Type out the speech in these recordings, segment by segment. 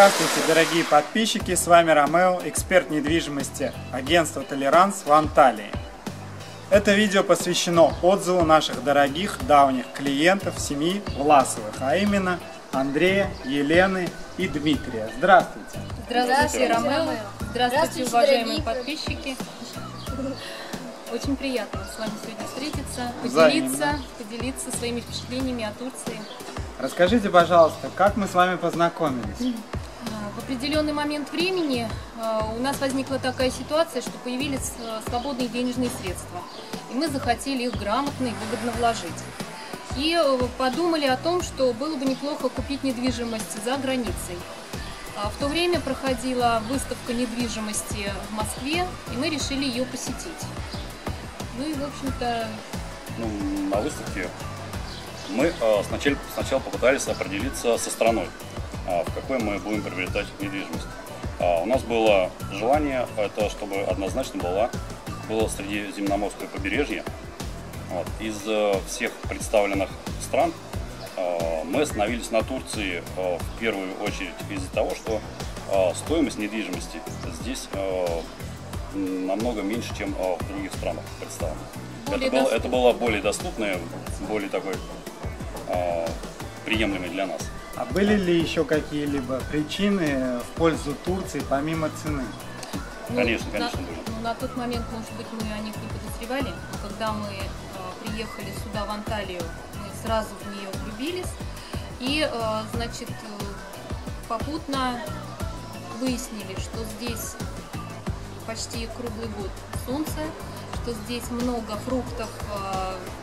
Здравствуйте, дорогие подписчики, с вами Ромео, эксперт недвижимости агентства Толеранс в Анталии. Это видео посвящено отзыву наших дорогих давних клиентов семьи Власовых, а именно Андрея, Елены и Дмитрия. Здравствуйте! Здравствуйте, Ромео! Здравствуйте, уважаемые подписчики! Очень приятно с вами сегодня встретиться, поделиться своими впечатлениями о Турции. Расскажите, пожалуйста, как мы с вами познакомились? В определенный момент времени у нас возникла такая ситуация, что появились свободные денежные средства. И мы захотели их грамотно и выгодно вложить. И подумали о том, что было бы неплохо купить недвижимость за границей. В то время проходила выставка недвижимости в Москве, и мы решили ее посетить. Ну и, в общем-то... На выставке мы сначала попытались определиться со страной, в какой мы будем приобретать недвижимость. У нас было желание, это чтобы однозначно было Средиземноморское побережье. Из всех представленных стран мы остановились на Турции в первую очередь из-за того, что стоимость недвижимости здесь намного меньше, чем в других странах представлено. Это было более доступное, более такой приемлемый для нас. А были ли еще какие-либо причины в пользу Турции помимо цены? Конечно, были. На тот момент, может быть, мы о них не подозревали, но когда мы приехали сюда, в Анталию, мы сразу в нее влюбились и, значит, попутно выяснили, что здесь почти круглый год солнце, что здесь много фруктов,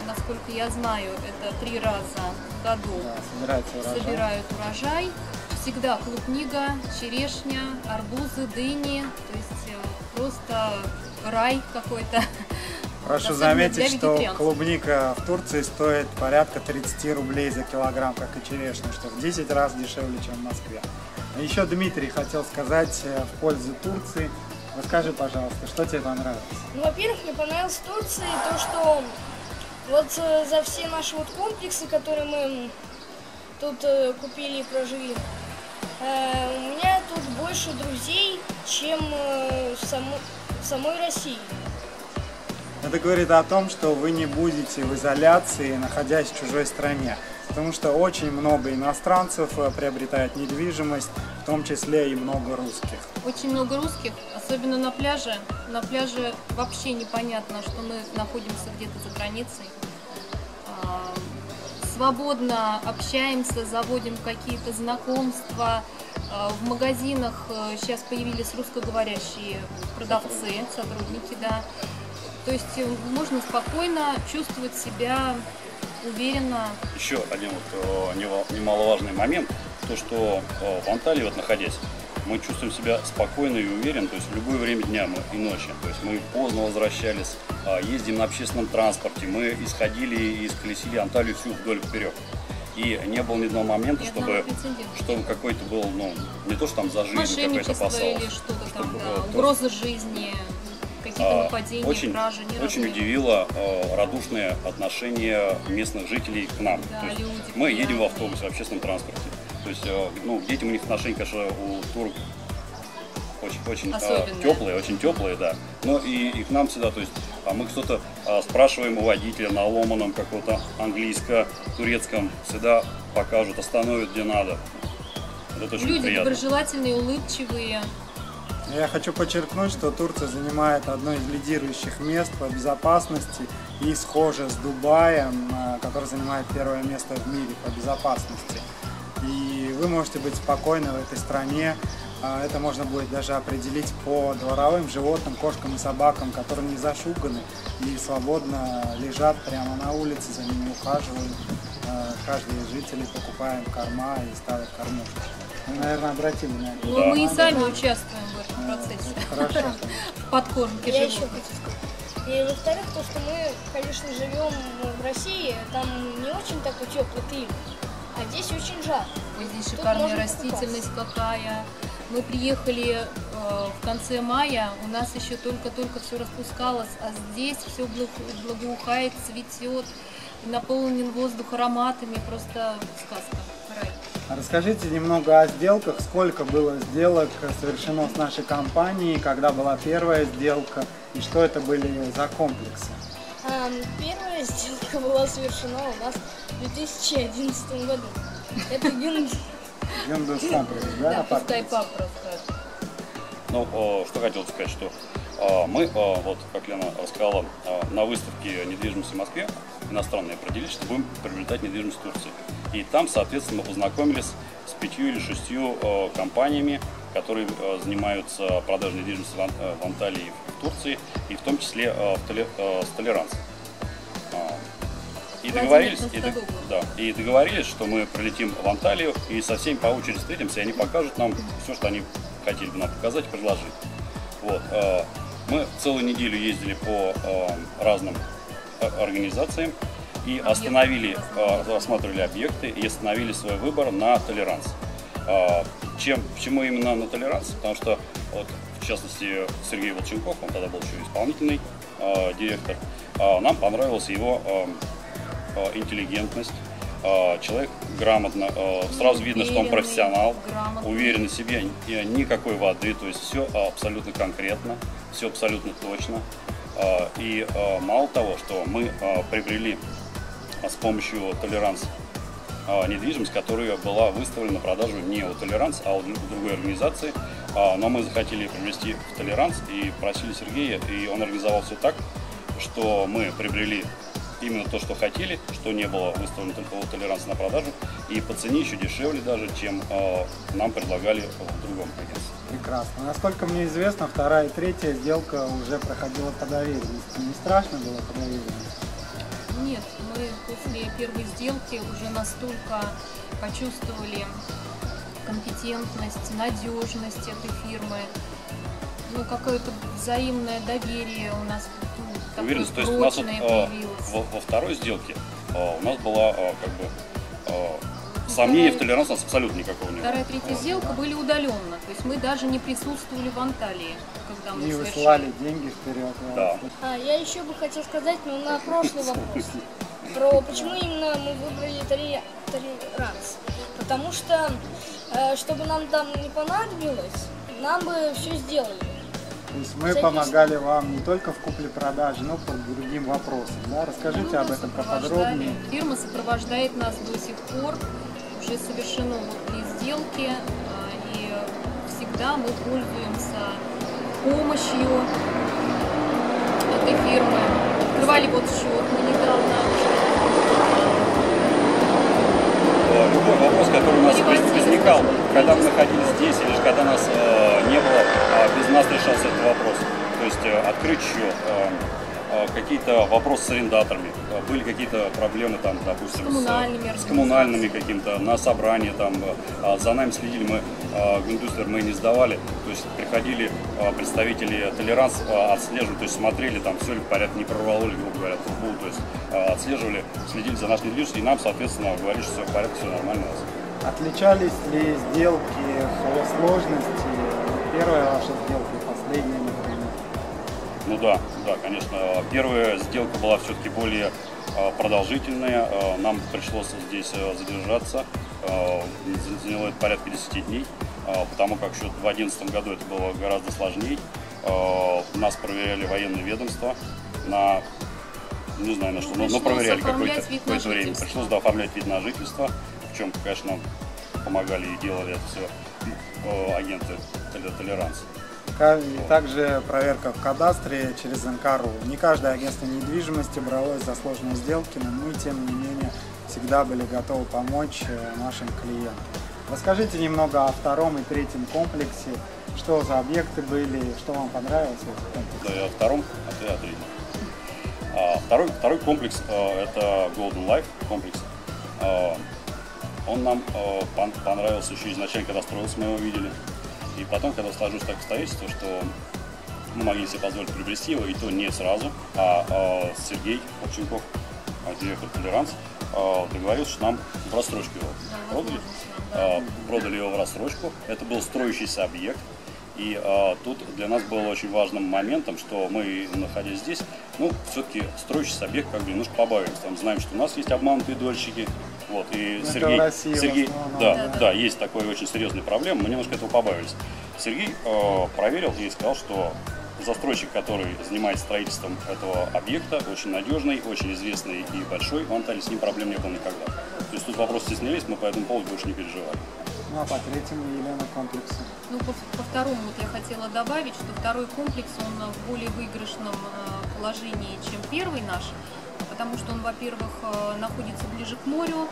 насколько я знаю, это 3 раза в году собирают урожай. Всегда клубника, черешня, арбузы, дыни, то есть просто рай какой-то. Прошу заметить, что клубника в Турции стоит порядка 30 рублей за килограмм, как и черешня, что в 10 раз дешевле, чем в Москве. Еще Дмитрий хотел сказать в пользу Турции. Расскажи, пожалуйста, что тебе понравилось? Ну, во-первых, мне понравилось в Турции то, что вот за все наши вот комплексы, которые мы тут купили и прожили, у меня тут больше друзей, чем в самой России. Это говорит о том, что вы не будете в изоляции, находясь в чужой стране. Потому что очень много иностранцев приобретают недвижимость, в том числе и много русских. Очень много русских, особенно на пляже. На пляже вообще непонятно, что мы находимся где-то за границей. Свободно общаемся, заводим какие-то знакомства. В магазинах сейчас появились русскоговорящие продавцы, сотрудники, да. То есть можно спокойно чувствовать себя уверенно. Еще один немаловажный момент, то что в Анталии, вот находясь, мы чувствуем себя спокойно и уверенно, то есть в любое время дня и ночи. То есть мы поздно возвращались, ездим на общественном транспорте, мы исходили и исколесили Анталию всю вдоль поперек. И не было ни одного момента, чтобы какой-то был, не то что там за жизнь какой-то опасался. Или что-то там, да, угроза жизни. Нападения, кражи, очень удивило радушное отношение местных жителей к нам. Да, то есть люди, мы едем в автобусе, в общественном транспорте. То есть к детям у них отношения, конечно, у турок очень теплые, да. Но и к нам всегда, то есть мы что-то спрашиваем у водителя на ломаном каком-то английско-турецком, всегда покажут, остановят где надо. Это очень люди приятно. Доброжелательные, улыбчивые. Я хочу подчеркнуть, что Турция занимает одно из лидирующих мест по безопасности и схоже с Дубаем, который занимает первое место в мире по безопасности. И вы можете быть спокойны в этой стране. Это можно будет даже определить по дворовым животным, кошкам и собакам, которые не зашуганы и свободно лежат прямо на улице, за ними ухаживают. Каждый из жителей покупает корма и ставит кормушки. Вы, наверное, обратили на это. Ну, мы и сами участвуем в этом процессе. Хорошо. В подкормке Я животных. еще хочу сказать. И во-вторых, то, что мы, конечно, живем в России, там не очень такой теплый климат, а здесь очень жарко. Здесь шикарная растительность какая. Мы приехали в конце мая, у нас еще только-только все распускалось, а здесь все благоухает, цветет, наполнен воздух ароматами, просто сказка, рай. Расскажите немного о сделках, сколько было сделок совершено с нашей компанией, когда была первая сделка и что это были за комплексы? Первая сделка была совершена у нас в 2011 году. Это Hyundai комплекс, да? Да, пускай папа расскажет. Ну, что хотел сказать, что мы, вот как Лена рассказала, на выставке недвижимости в Москве иностранные определились, что будем приобретать недвижимость в Турции. И там, соответственно, мы познакомились с 5 или 6 компаниями, которые занимаются продажей недвижимости в Анталии, в Турции, и в том числе с Толеранс. И договорились, что мы прилетим в Анталию и со всеми по очереди встретимся, и они покажут нам все, что они хотели бы нам показать и предложить. Вот. Мы целую неделю ездили по разным организациям и осматривали объекты и остановили свой выбор на Толеранс. Почему именно на Толеранс? Потому что, вот, в частности, Сергей Волченков, он тогда был еще исполнительный директор, нам понравилась его интеллигентность. Человек грамотно, сразу видно, что он профессионал, уверен в себе, никакой воды, то есть все абсолютно конкретно, все абсолютно точно. И мало того, что мы приобрели с помощью Толеранс недвижимость, которая была выставлена на продажу не у Толеранс, а у другой организации, но мы захотели приобрести в Толеранс и просили Сергея, и он организовал все так, что мы приобрели именно то, что хотели, что не было выставлено только у Толеранс на продажу, и по цене еще дешевле даже, чем нам предлагали в другом агентстве. Прекрасно. Насколько мне известно, вторая и третья сделка уже проходила по доверенности. Не страшно было по доверенности? Нет, мы после первой сделки уже настолько почувствовали компетентность, надежность этой фирмы, ну, какое-то взаимное доверие у нас уверенность, то есть у нас во второй сделке у нас была сомнений в Толеранс у нас абсолютно никакого не было. Вторая и третья сделка были удаленно, то есть мы даже не присутствовали в Анталии, когда мы совершили. И выслали деньги вперед. Да. Я еще бы хотел сказать, но на прошлый вопрос, про почему именно мы выбрали Толеранс. Потому что, чтобы нам там не понадобилось, нам бы все сделали. То есть мы помогали вам не только в купле-продаже, но и по другим вопросам. Да? Расскажите об этом поподробнее. Фирма сопровождает нас до сих пор. Уже совершено три сделки, и всегда мы пользуемся помощью этой фирмы. Открывали вот счет мы недавно. Любой вопрос, который у нас возникал, когда мы находились здесь или же когда нас не было, без нас решался этот вопрос. То есть открыть счет, какие-то вопросы с арендаторами, были какие-то проблемы там, допустим, с коммунальными каким-то, на собрании там, за нами следили, мы Гундюслер мы не сдавали, то есть приходили представители Толеранс, отслеживали, то есть смотрели там все ли в порядке, не прорвало ли, грубо говоря, трубу, то есть отслеживали, следили за нашей недвижимостью, и нам, соответственно, говорили, что все в порядке, все нормально у нас. Отличались ли сделки по сложности, первая ваша сделка и последняя, например? Ну да, конечно. Первая сделка была все-таки более продолжительная. Нам пришлось здесь задержаться. Заняло это порядка 10 дней, потому как еще в 2011 году это было гораздо сложнее. Нас проверяли военные ведомства на, не знаю на что, но проверяли какое-то время. Пришлось оформлять вид на жительство, в чем, конечно, нам помогали и делали это все агенты Толеранс. И также проверка в кадастре через НКРУ. Не каждое агентство недвижимости бралось за сложные сделки, но мы, тем не менее, всегда были готовы помочь нашим клиентам. Расскажите немного о втором и третьем комплексе, что за объекты были, что вам понравилось в этом комплексе? Да, я о втором, а ты о третьем. Второй комплекс это Golden Life комплекс. Он нам понравился еще изначально, когда строился, мы его видели. И потом, когда сложилось так обстоятельство, что мы могли себе позволить приобрести его, и то не сразу, а Сергей Волченков, директор Толеранс, договорился, что нам в рассрочку его продали. Продали его в рассрочку. Это был строящийся объект. И тут для нас было очень важным моментом, что мы, находясь здесь, ну, все-таки строящийся объект как бы немножко побаиваемся. Там знаем, что у нас есть обманутые дольщики, Вот, и Это Сергей, в России в Сергей основном, да, да. да, есть такой очень серьезный проблема, мы немножко этого побавились. Сергей проверил и сказал, что застройщик, который занимается строительством этого объекта, очень надежный, очень известный и большой, в Анталии с ним проблем не было никогда. То есть тут вопрос снялись, мы по этому поводу больше не переживали. Ну а по третьему, Елена, комплексу? Ну, по второму вот я хотела добавить, что второй комплекс, он в более выигрышном положении, чем первый наш, потому что он, во-первых, находится ближе к морю,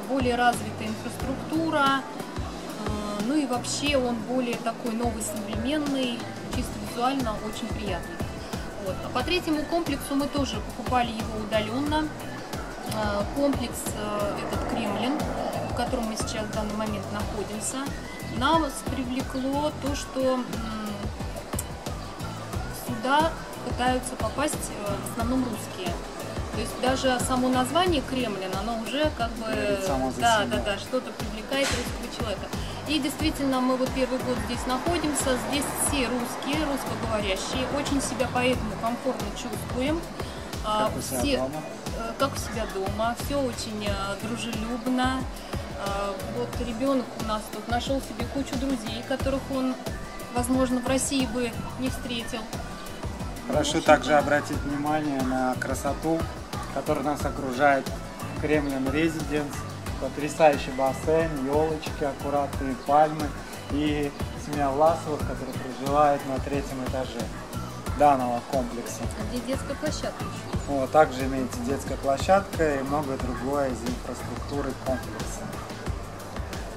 более развитая инфраструктура, ну и вообще он более такой новый, современный, чисто визуально очень приятный. Вот. А по третьему комплексу мы тоже покупали его удаленно. Комплекс этот Кремлин, в котором мы сейчас в данный момент находимся, нас привлекло то, что сюда пытаются попасть в основном русские. То есть даже само название Кремлин, оно уже как бы что-то привлекает русского человека. И действительно, мы вот первый год здесь находимся, здесь все русские, русскоговорящие, очень себя поэтому комфортно чувствуем. Как у себя дома? Как у себя дома, все очень дружелюбно. Вот ребенок у нас тут нашел себе кучу друзей, которых он, возможно, в России бы не встретил. Прошу также обратить внимание на красоту, которая нас окружает. Кремлин Резиденс, потрясающий бассейн, елочки, аккуратные пальмы и семья Власовых, которая проживает на 3-м этаже данного комплекса. Где детская площадка еще. Вот, также имеется детская площадка и многое другое из инфраструктуры комплекса.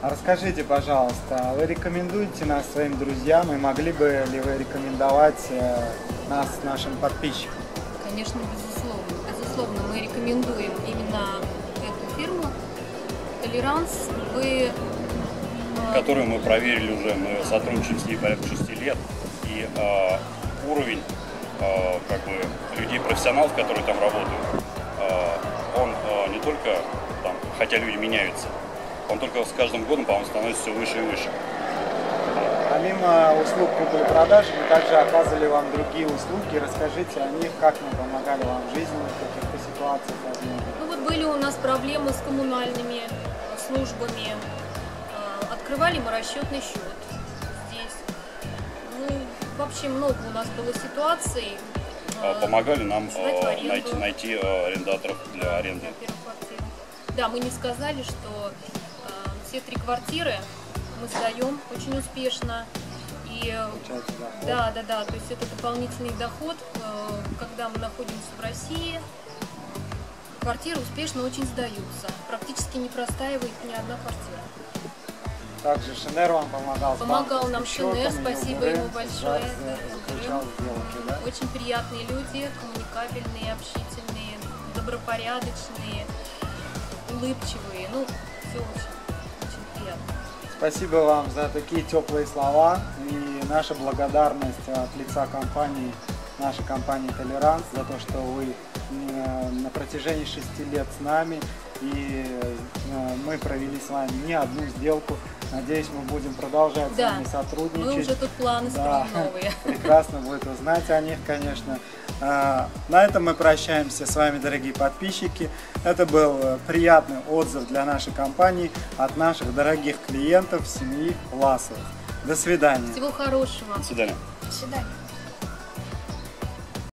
А расскажите, пожалуйста, вы рекомендуете нас своим друзьям и могли бы ли вы рекомендовать нас нашим подписчикам? Конечно, безусловно. Безусловно, мы рекомендуем именно эту фирму Толеранс. Которую мы проверили уже, мы сотрудничаем с ней порядка 6 лет. И уровень как бы людей-профессионалов, которые там работают, он не только там, хотя люди меняются, он только с каждым годом, по-моему, становится все выше и выше. Помимо услуг купли-продажи, мы также оказывали вам другие услуги. Расскажите о них, как мы помогали вам в жизни, в каких-то ситуациях. Ну вот были у нас проблемы с коммунальными службами. Открывали мы расчетный счет здесь. Ну, вообще много у нас было ситуаций. Помогали нам найти арендаторов для аренды. Да, мы не сказали, что все 3 квартиры мы сдаем очень успешно. И да, то есть это дополнительный доход, когда мы находимся в России. Квартиры успешно очень сдаются. Практически не простаивает ни одна квартира. Также Шенер вам помогал. Помогал нам Шенер, спасибо ему большое. Да? Очень приятные люди, коммуникабельные, общительные, добропорядочные, улыбчивые. Ну, все очень приятно. Спасибо вам за такие теплые слова и наша благодарность от лица компании, нашей компании Толеранс, за то, что вы на протяжении 6 лет с нами, и мы провели с вами не одну сделку. Надеюсь, мы будем продолжать с вами сотрудничать. Мы уже тут планы строим новые. Прекрасно будет узнать о них, конечно. На этом мы прощаемся с вами, дорогие подписчики. Это был приятный отзыв для нашей компании от наших дорогих клиентов семьи Власовых. До свидания. Всего хорошего. До свидания. До свидания.